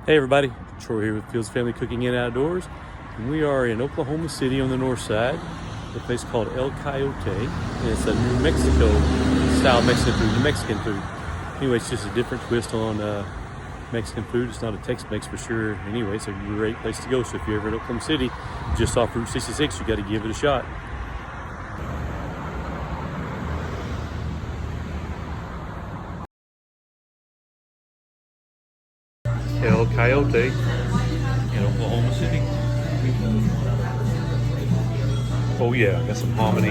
Hey everybody, Troy here with Fields Family Cooking and Outdoors, and we are in Oklahoma City on the north side, a place called El Coyote, and it's a New Mexico style Mexican food, New Mexican food. Anyway, it's just a different twist on Mexican food. It's not a Tex-Mex for sure. Anyway, it's a great place to go. So if you're ever in Oklahoma City, just off Route 66, you got to give it a shot. El Coyote in Oklahoma City. Oh yeah, got some hominy.